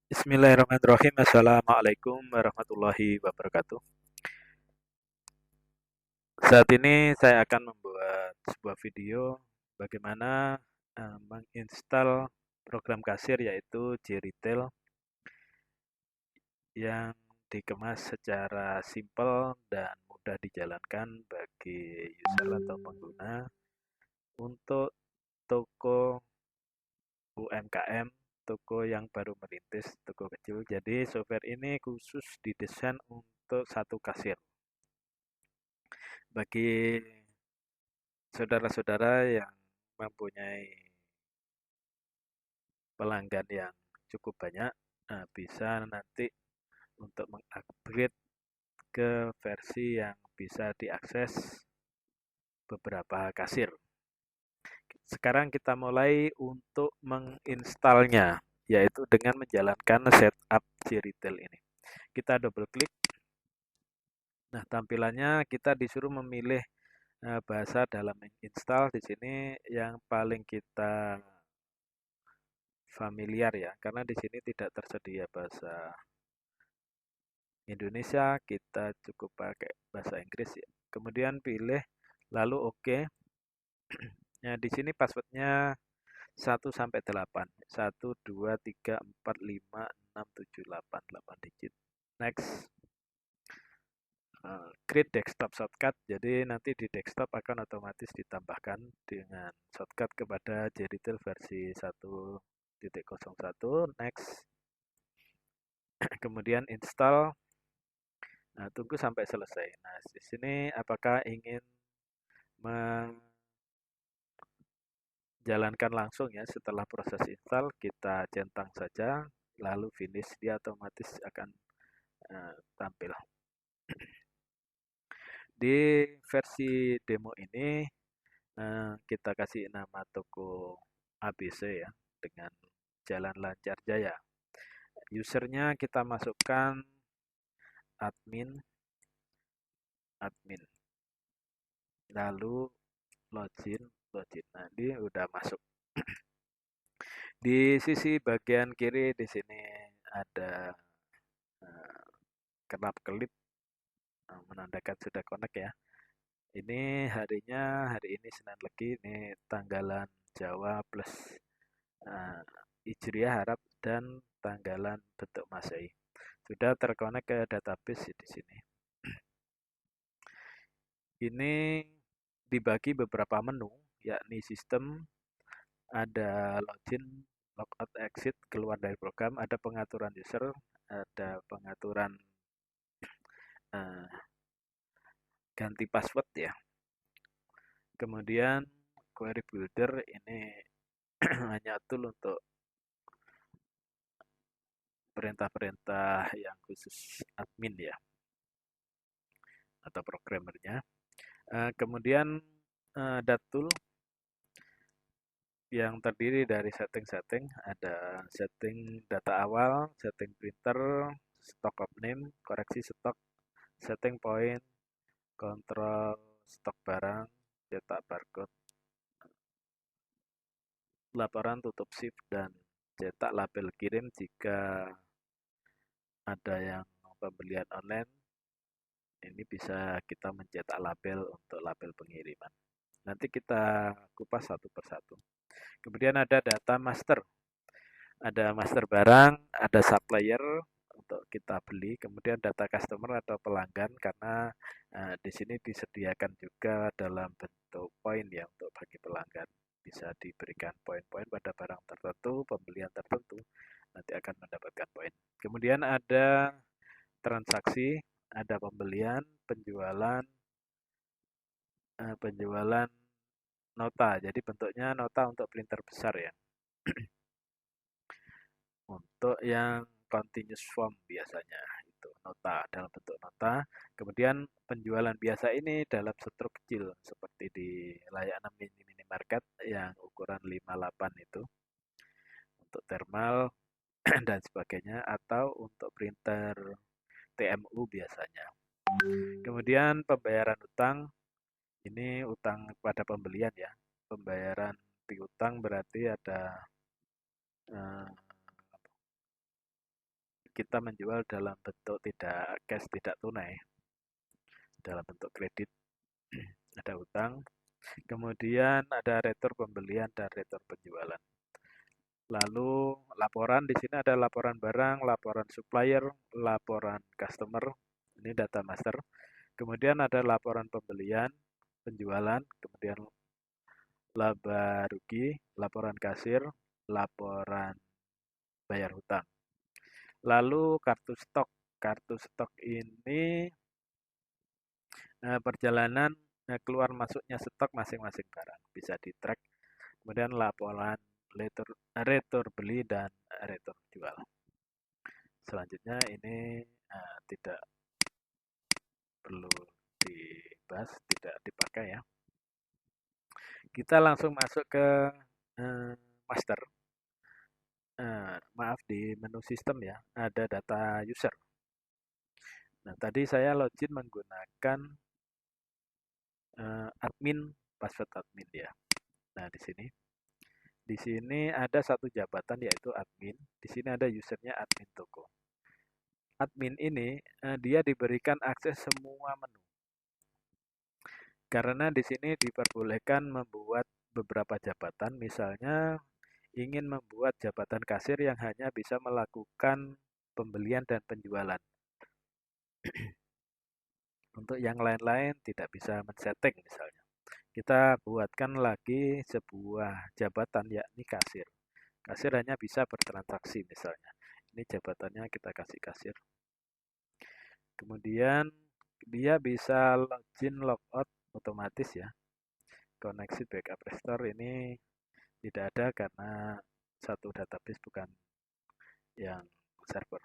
Bismillahirrahmanirrahim. Assalamualaikum warahmatullahi wabarakatuh. Saat ini saya akan membuat sebuah video bagaimana menginstal program kasir yaitu JRetail yang dikemas secara simpel dan mudah dijalankan bagi user atau pengguna untuk toko UMKM, toko yang baru merintis, toko kecil. Jadi software ini khusus didesain untuk satu kasir. Bagi saudara-saudara yang mempunyai pelanggan yang cukup banyak, bisa nanti untuk mengupgrade ke versi yang bisa diakses beberapa kasir. Sekarang kita mulai untuk menginstalnya, yaitu dengan menjalankan setup JRetail ini. Kita double klik. Nah, tampilannya kita disuruh memilih bahasa dalam install. Di sini yang paling kita familiar ya, karena di sini tidak tersedia bahasa Indonesia, kita cukup pakai bahasa Inggris ya. Kemudian pilih, lalu oke. Nah, di sini passwordnya 1 sampai 8. 1, 2, 3, 4, 5, 6, 7, 8. 8 digit. Next. Create desktop shortcut. Jadi nanti di desktop akan otomatis ditambahkan dengan shortcut kepada JRetail versi 1.01. Next. Kemudian install. Nah, tunggu sampai selesai. Nah, di sini apakah ingin menjalankan langsung ya setelah proses install, kita centang saja, lalu finish, dia otomatis akan tampil. Di versi demo ini kita kasih nama toko ABC ya, dengan Jalan Lancar Jaya. Usernya kita masukkan admin, lalu login. Nah, ini udah masuk. Di sisi bagian kiri di sini ada kelap-kelip menandakan sudah connect ya. Ini harinya hari ini Senin Legi, ini tanggalan Jawa plus Hijriah Arab dan tanggalan bentuk Masehi. Sudah terkonek ke database di sini. Ini dibagi beberapa menu, yakni sistem, ada login, logout, exit, keluar dari program, ada pengaturan user, ada pengaturan uh, ganti password ya. Kemudian query builder ini hanya tool untuk perintah-perintah yang khusus admin ya atau programmernya. Kemudian ada tool yang terdiri dari setting-setting, ada setting data awal, setting printer, stock of name, koreksi stok, setting point, kontrol stok barang, cetak barcode, laporan tutup shift, dan cetak label kirim jika ada yang pembelian online. Ini bisa kita mencetak label untuk label pengiriman. Nanti kita kupas satu persatu. Kemudian ada data master. Ada master barang, ada supplier untuk kita beli, kemudian data customer atau pelanggan karena di sini disediakan juga dalam bentuk poin ya untuk bagi pelanggan. Bisa diberikan poin-poin pada barang tertentu, pembelian tertentu, nanti akan mendapatkan poin. Kemudian ada transaksi, ada pembelian, penjualan, penjualan nota. Jadi bentuknya nota untuk printer besar ya. Untuk yang continuous form biasanya itu nota dalam bentuk nota. Kemudian penjualan biasa ini dalam struk kecil seperti di layanan minimarket yang ukuran 58 itu untuk thermal dan sebagainya atau untuk printer TMU biasanya. Kemudian pembayaran utang ini utang pada pembelian ya. Pembayaran piutang berarti ada kita menjual dalam bentuk tidak cash, tidak tunai, dalam bentuk kredit. Ada utang, kemudian ada retur pembelian dan retur penjualan. Lalu laporan, di sini ada laporan barang, laporan supplier, laporan customer, ini data master. Kemudian ada laporan pembelian, penjualan, kemudian laba rugi, laporan kasir, laporan bayar hutang. Lalu kartu stok. Kartu stok ini perjalanan keluar masuknya stok masing-masing barang bisa di-track. Kemudian laporan retur beli dan retur jual. Selanjutnya ini tidak perlu dibahas, tidak dipakai ya. Kita langsung masuk ke master. Maaf, di menu sistem ya, ada data user. Nah, tadi saya login menggunakan admin, password admin ya. Nah, di sini ada satu jabatan yaitu admin. Di sini ada usernya admin toko. Admin ini dia diberikan akses semua menu. Karena di sini diperbolehkan membuat beberapa jabatan, misalnya ingin membuat jabatan kasir yang hanya bisa melakukan pembelian dan penjualan. Untuk yang lain-lain tidak bisa men-setting misalnya. Kita buatkan lagi sebuah jabatan yakni kasir. Kasir hanya bisa bertransaksi misalnya. Ini jabatannya kita kasih kasir. Kemudian dia bisa login logout otomatis ya. Koneksi backup restore ini tidak ada karena satu database bukan yang server.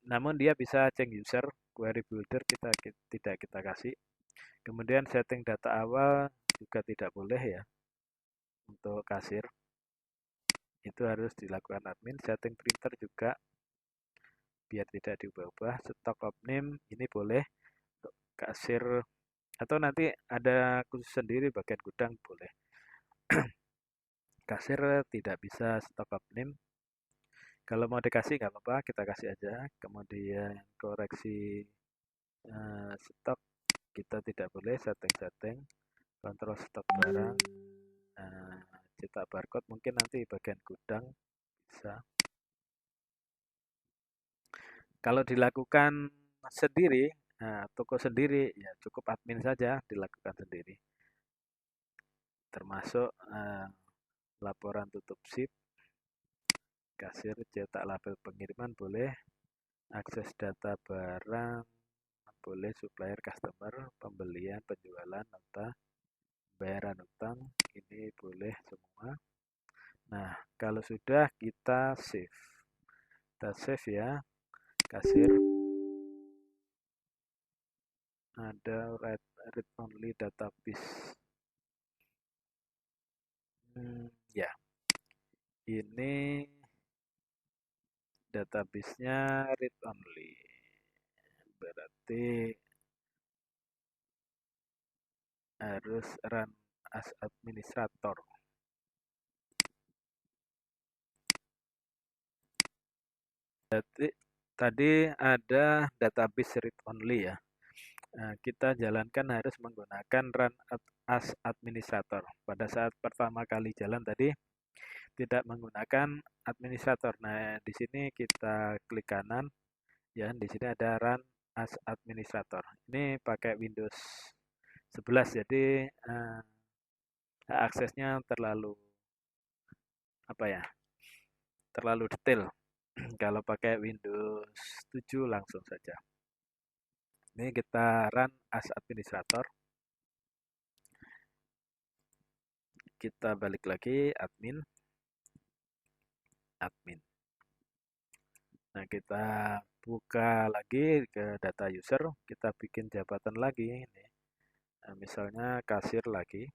Namun dia bisa change user, query builder tidak kita kasih. Kemudian setting data awal juga tidak boleh ya untuk kasir. Itu harus dilakukan admin. Setting printer juga biar tidak diubah-ubah. Stock of name ini boleh untuk kasir atau nanti ada khusus sendiri bagian gudang boleh. Kasir tidak bisa stock of name. Kalau mau dikasih nggak apa-apa, kita kasih aja. Kemudian koreksi stok kita tidak boleh, setting kontrol stok barang, cetak barcode mungkin nanti bagian gudang bisa. Kalau dilakukan sendiri, toko sendiri ya cukup admin saja dilakukan sendiri. Termasuk laporan tutup ship, kasir, cetak label pengiriman boleh, akses data barang boleh, supplier, customer, pembelian, penjualan, nota, bayaran utang, ini boleh semua. Nah, kalau sudah kita save. Kita save ya, kasir. Ada read only database. Ya, ini database-nya read only. Berarti harus run as administrator. Jadi tadi ada database read only ya. Nah, kita jalankan harus menggunakan run as administrator. Pada saat pertama kali jalan tadi tidak menggunakan administrator. Nah, di sini kita klik kanan ya, di sini ada run as administrator. Ini pakai Windows 11 jadi aksesnya terlalu terlalu detail. Kalau pakai Windows 7 langsung saja. Ini kita run as administrator. Kita balik lagi admin. Nah, kita buka lagi ke data user, kita bikin jabatan lagi ini. Nah, misalnya kasir lagi.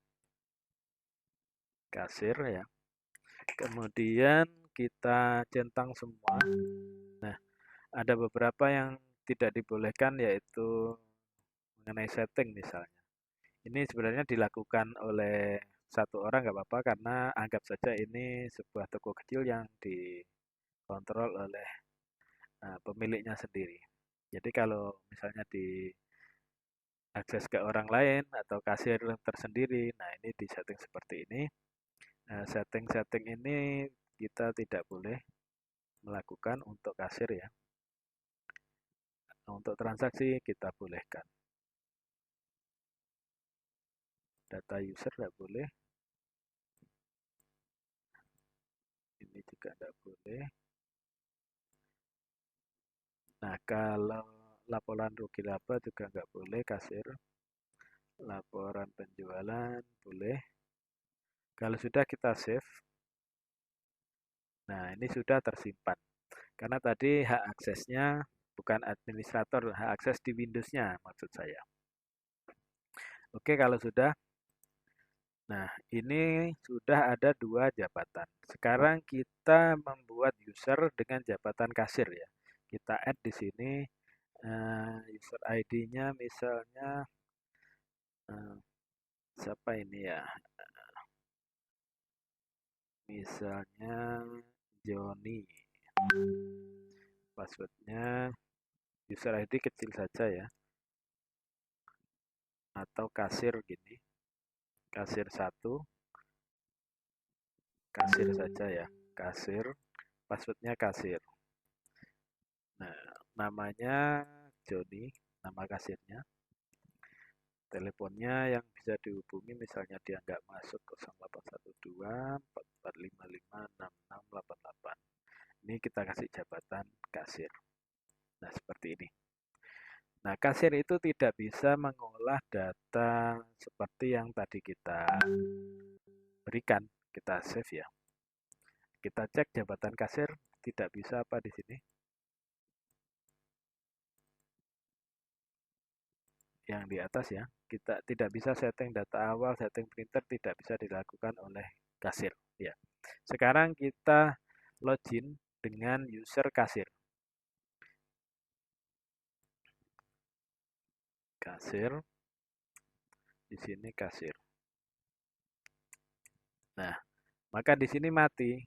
Kasir ya. Kemudian kita centang semua. Nah, ada beberapa yang tidak dibolehkan yaitu mengenai setting misalnya. Ini sebenarnya dilakukan oleh satu orang nggak apa-apa karena anggap saja ini sebuah toko kecil yang dikontrol oleh pemiliknya sendiri. Jadi kalau misalnya diakses ke orang lain atau kasir tersendiri, nah ini di setting seperti ini. Setting-setting ini kita tidak boleh melakukan untuk kasir ya. Untuk transaksi kita bolehkan. Data user tidak boleh. Ini juga tidak boleh. Nah, kalau laporan rugi laba juga nggak boleh kasir. Laporan penjualan boleh. Kalau sudah kita save, nah ini sudah tersimpan. Karena tadi hak aksesnya bukan administrator, hak akses di Windows-nya maksud saya. Oke, kalau sudah. Nah, ini sudah ada 2 jabatan. Sekarang kita membuat user dengan jabatan kasir ya. Kita add di sini user ID-nya misalnya siapa ini ya? Misalnya Joni. Passwordnya user ID kecil saja ya. Atau kasir gini. Kasir 1. Kasir saja ya. Kasir. Passwordnya kasir. Nah, namanya Joni. Nama kasirnya. Teleponnya yang bisa dihubungi misalnya dia nggak masuk 0812 4455 6688. Ini kita kasih jabatan kasir. Nah, seperti ini. Nah, kasir itu tidak bisa mengolah data seperti yang tadi kita berikan. Kita save ya. Kita cek jabatan kasir tidak bisa apa di sini. Yang di atas ya. Kita tidak bisa setting data awal, setting printer tidak bisa dilakukan oleh kasir ya. Sekarang kita login dengan user kasir. Kasir. Di sini kasir. Nah, maka di sini mati.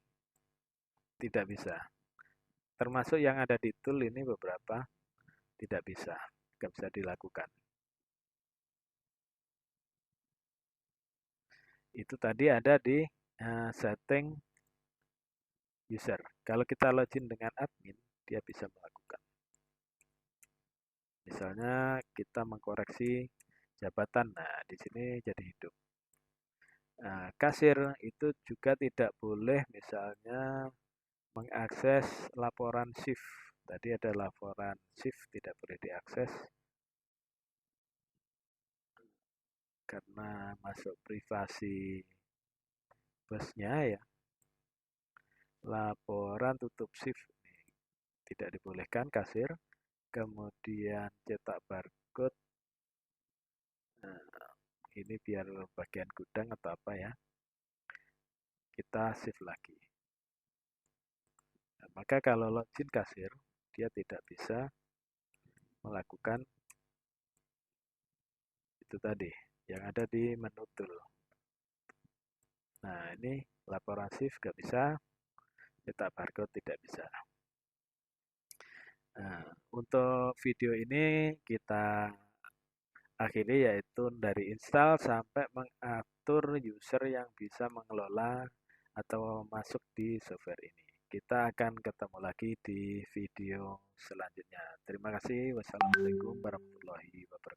Tidak bisa. Termasuk yang ada di tool ini beberapa tidak bisa. Tidak bisa dilakukan. Itu tadi ada di setting user. Kalau kita login dengan admin, dia bisa melakukan. Misalnya kita mengkoreksi jabatan. Nah, di sini jadi hidup. Nah, kasir itu juga tidak boleh misalnya mengakses laporan shift. Tadi ada laporan shift tidak boleh diakses karena masuk privasi bosnya ya. Laporan tutup shift tidak dibolehkan kasir. Kemudian cetak barcode. Nah, ini biar bagian gudang atau apa ya. Kita save lagi. Nah, maka kalau login kasir, dia tidak bisa melakukan itu tadi yang ada di menu tool. Nah, ini laporan shift nggak bisa, cetak barcode tidak bisa. Nah, untuk video ini kita akhiri yaitu dari install sampai mengatur user yang bisa mengelola atau masuk di software ini. Kita akan ketemu lagi di video selanjutnya. Terima kasih. Wassalamualaikum warahmatullahi wabarakatuh.